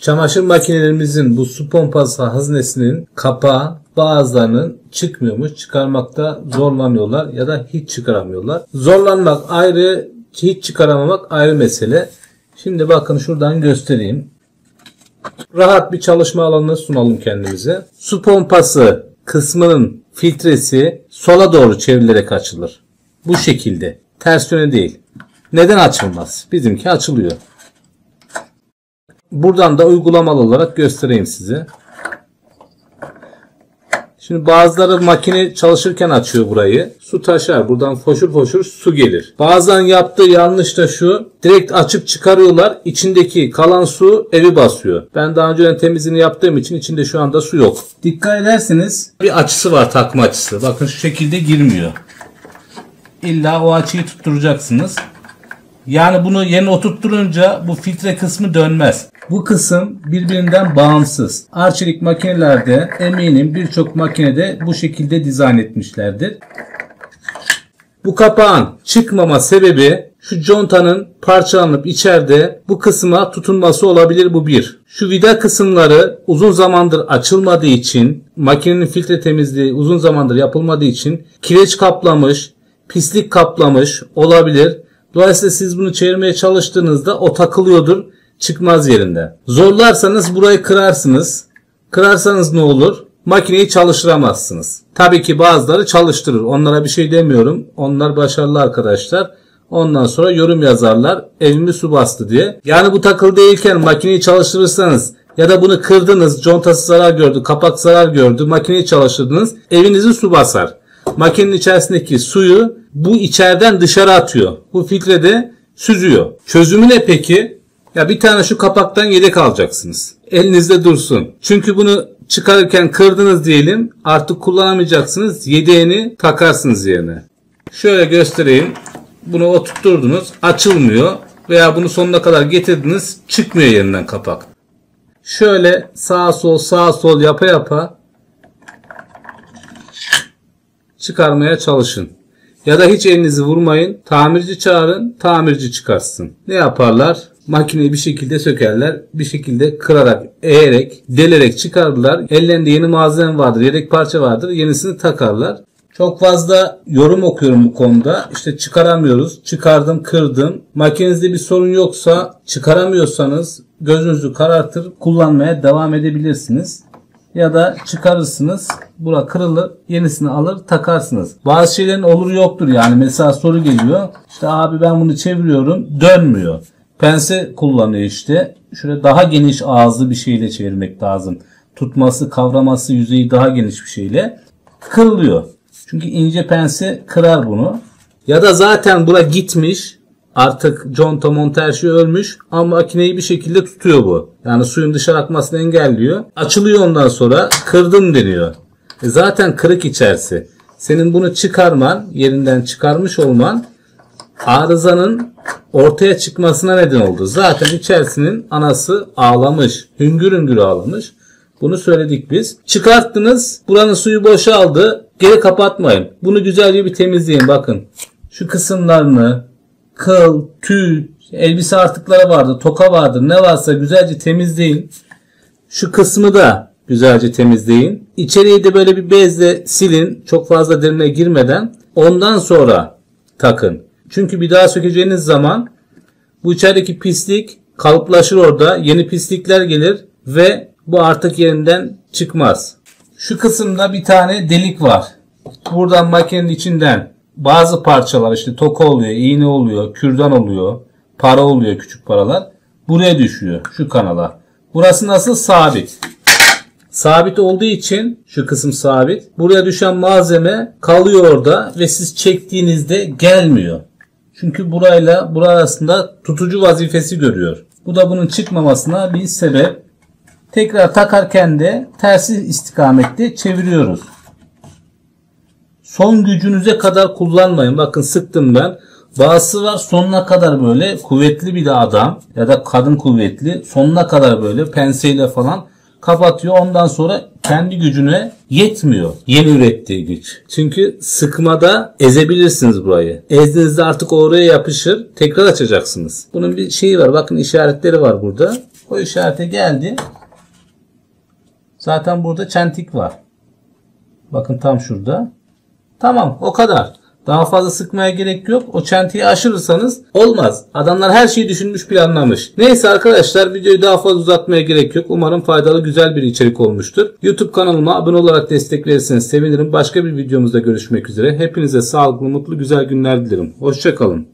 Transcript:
Çamaşır makinelerimizin bu su pompası haznesinin kapağı bazılarının çıkmıyormuş. Çıkarmakta zorlanıyorlar ya da hiç çıkaramıyorlar. Zorlanmak ayrı, hiç çıkaramamak ayrı mesele. Şimdi bakın şuradan göstereyim. Rahat bir çalışma alanını sunalım kendimize. Su pompası kısmının filtresi sola doğru çevrilerek açılır. Bu şekilde. Ters yöne değil. Neden açılmaz? Bizimki açılıyor. Buradan da uygulamalı olarak göstereyim size. Şimdi bazıları makine çalışırken açıyor burayı. Su taşar. Buradan foşur foşur su gelir. Bazen yaptığı yanlış da şu. Direkt açıp çıkarıyorlar. İçindeki kalan su evi basıyor. Ben daha önceden temizliğini yaptığım için içinde şu anda su yok. Dikkat ederseniz bir açısı var, takma açısı. Bakın şu şekilde girmiyor. İlla o açıyı tutturacaksınız. Yani bunu yerine oturtturunca bu filtre kısmı dönmez. Bu kısım birbirinden bağımsız. Arçelik makinelerde eminim birçok makinede bu şekilde dizayn etmişlerdir. Bu kapağın çıkmama sebebi şu contanın parçalanıp içeride bu kısma tutunması olabilir, bu bir. Şu vida kısımları uzun zamandır açılmadığı için, makinenin filtre temizliği uzun zamandır yapılmadığı için kireç kaplamış, pislik kaplamış olabilir. Dolayısıyla siz bunu çevirmeye çalıştığınızda o takılıyordur, çıkmaz yerinden. Zorlarsanız burayı kırarsınız. Kırarsanız ne olur? Makineyi çalıştıramazsınız. Tabii ki bazıları çalıştırır. Onlara bir şey demiyorum. Onlar başarılı arkadaşlar. Ondan sonra yorum yazarlar. Evimi su bastı diye. Yani bu takılı değilken makineyi çalıştırırsanız ya da bunu kırdınız, contası zarar gördü, kapak zarar gördü, makineyi çalıştırdınız, evinizi su basar. Makinenin içerisindeki suyu bu içeriden dışarı atıyor. Bu filtrede süzüyor. Çözümü ne peki? Ya bir tane şu kapaktan yedek alacaksınız. Elinizde dursun. Çünkü bunu çıkarırken kırdınız diyelim. Artık kullanamayacaksınız. Yedeğini takarsınız yerine. Şöyle göstereyim. Bunu oturtturdunuz. Açılmıyor. Veya bunu sonuna kadar getirdiniz. Çıkmıyor yerinden kapak. Şöyle sağa sol sağa sol yapa yapa çıkarmaya çalışın. Ya da hiç elinizi vurmayın. Tamirci çağırın. Tamirci çıkarsın. Ne yaparlar? Makineyi bir şekilde sökerler. Bir şekilde kırarak, eğerek, delerek çıkarırlar. Ellerinde yeni malzeme vardır. Yedek parça vardır. Yenisini takarlar. Çok fazla yorum okuyorum bu konuda. İşte çıkaramıyoruz. Çıkardım, kırdım. Makinenizde bir sorun yoksa, çıkaramıyorsanız gözünüzü karartır, kullanmaya devam edebilirsiniz. Ya da çıkarırsınız, bura kırılır, yenisini alır, takarsınız. Bazı şeylerin olur yoktur yani. Mesela soru geliyor. İşte abi ben bunu çeviriyorum, dönmüyor. Pense kullanıyor işte. Şöyle daha geniş ağızlı bir şeyle çevirmek lazım. Tutması, kavraması, yüzeyi daha geniş bir şeyle. Kırılıyor. Çünkü ince pense kırar bunu. Ya da zaten bura gitmiş. Artık conta monta her şey ölmüş. Ama makineyi bir şekilde tutuyor bu. Yani suyun dışarı akmasını engelliyor. Açılıyor ondan sonra kırdım deniyor. Zaten kırık içerisi. Senin bunu çıkarman, yerinden çıkarmış olman arızanın ortaya çıkmasına neden oldu. Zaten içerisinin anası ağlamış. Hüngür hüngür ağlamış. Bunu söyledik biz. Çıkarttınız. Buranın suyu boşaldı. Geri kapatmayın. Bunu güzelce bir temizleyin. Bakın. Şu kısımlarını, kıl, tüy, elbise artıkları vardır, toka vardır. Ne varsa güzelce temizleyin. Şu kısmı da güzelce temizleyin. İçeriği de böyle bir bezle silin. Çok fazla derine girmeden. Ondan sonra takın. Çünkü bir daha sökeceğiniz zaman bu içerideki pislik kalıplaşır orada. Yeni pislikler gelir ve bu artık yerinden çıkmaz. Şu kısımda bir tane delik var. Buradan makinenin içinden bazı parçalar işte toka oluyor, iğne oluyor, kürdan oluyor, para oluyor, küçük paralar. Buraya düşüyor, şu kanala. Burası nasıl? Sabit. Sabit olduğu için şu kısım sabit. Buraya düşen malzeme kalıyor orada ve siz çektiğinizde gelmiyor. Çünkü burayla bura arasında tutucu vazifesi görüyor. Bu da bunun çıkmamasına bir sebep. Tekrar takarken de tersi istikamette çeviriyoruz. Son gücünüze kadar kullanmayın. Bakın sıktım ben. Bazısı var sonuna kadar böyle kuvvetli bir de adam ya da kadın kuvvetli. Sonuna kadar böyle penseyle falan kapatıyor. Ondan sonra kendi gücüne yetmiyor. Yeni ürettiği güç. Çünkü sıkmada ezebilirsiniz burayı. Ezdiğinizde artık oraya yapışır. Tekrar açacaksınız. Bunun bir şeyi var. Bakın işaretleri var burada. O işarete geldi. Zaten burada çentik var. Bakın tam şurada. Tamam, o kadar. Daha fazla sıkmaya gerek yok. O çentiyi aşırırsanız olmaz. Adamlar her şeyi düşünmüş, planlamış. Neyse arkadaşlar, videoyu daha fazla uzatmaya gerek yok. Umarım faydalı, güzel bir içerik olmuştur. YouTube kanalıma abone olarak destek verirseniz sevinirim. Başka bir videomuzda görüşmek üzere. Hepinize sağlıklı, mutlu, güzel günler dilerim. Hoşça kalın.